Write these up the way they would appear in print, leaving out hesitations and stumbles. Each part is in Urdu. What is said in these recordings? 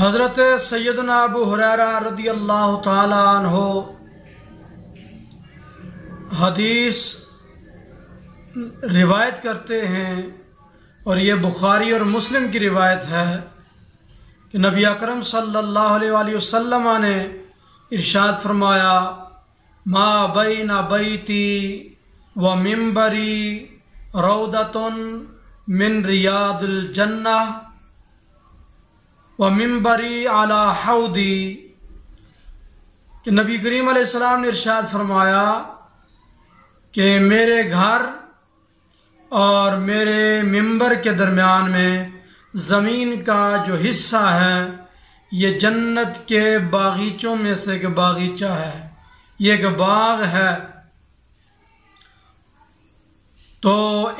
حضرت سیدنا ابو ہریرہ رضی اللہ تعالی عنہ حدیث روایت کرتے ہیں، اور یہ بخاری اور مسلم کی روایت ہے کہ نبی اکرم صلی اللہ علیہ وآلہ وسلم نے ارشاد فرمایا: ما بین بیتی و منبری روضۃ من ریاض الجنہ و منبری علی حوضی، کہ نبی کریم علیہ السلام نے ارشاد فرمایا کہ میرے گھر اور میرے منبر کے درمیان میں زمین کا جو حصہ ہے یہ جنت کے باغیچوں میں سے ایک باغیچہ ہے، یہ ایک باغ ہے۔ تو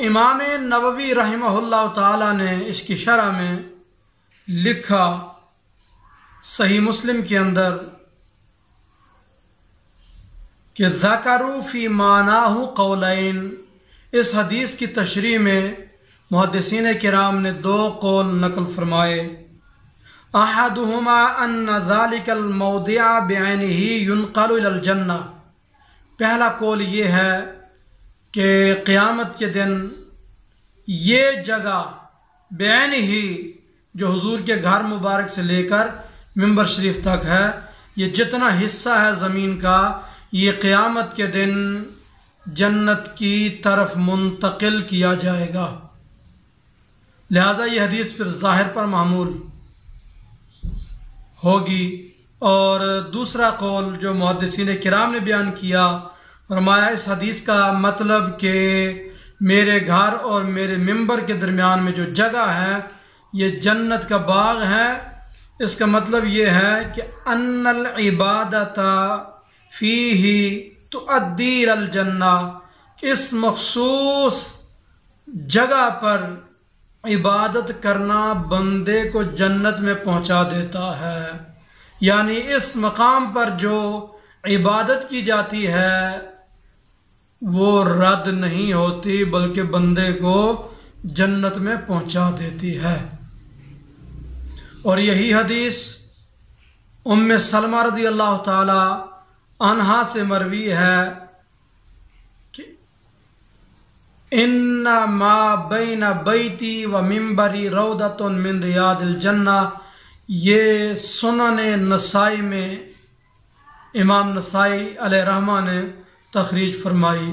امام نووی رحمہ اللہ تعالی نے اس کی شرح میں لکھا صحیح مسلم کے اندر کہ ذکروا فی معناہ قولین، اس حدیث کی تشریح میں محدثین کرام نے دو قول نقل فرمائے۔ احدہما ان ذلک الموضع بعینہ ینقل الی الجنہ، پہلا قول یہ ہے کہ قیامت کے دن یہ جگہ بعینہ، جو حضور کے گھر مبارک سے لے کر منبر شریف تک ہے، یہ جتنا حصہ ہے زمین کا، یہ قیامت کے دن جنت کی طرف منتقل کیا جائے گا۔ لہٰذا یہ حدیث پھر ظاہر پر محمول ہوگی۔ اور دوسرا قول جو محدثین کرام نے بیان کیا، فرمایا اس حدیث کا مطلب کہ میرے گھر اور میرے منبر کے درمیان میں جو جگہ ہے یہ جنت کا باغ ہے۔ اس کا مطلب یہ ہے کہ ان العبادۃ فیہ تؤدی الی الجنہ، اس مخصوص جگہ پر عبادت کرنا بندے کو جنت میں پہنچا دیتا ہے، یعنی اس مقام پر جو عبادت کی جاتی ہے وہ رد نہیں ہوتی بلکہ بندے کو جنت میں پہنچا دیتی ہے۔ اور یہی حدیث ام سلمہ رضی اللہ تعالی عنہا سے مروی ہے کہ ان ما بین بیتی و منبری روضۃ من ریاض الجنہ، یہ سنن نسائی میں امام نسائی علیہ رحمہ نے تخریج فرمائی۔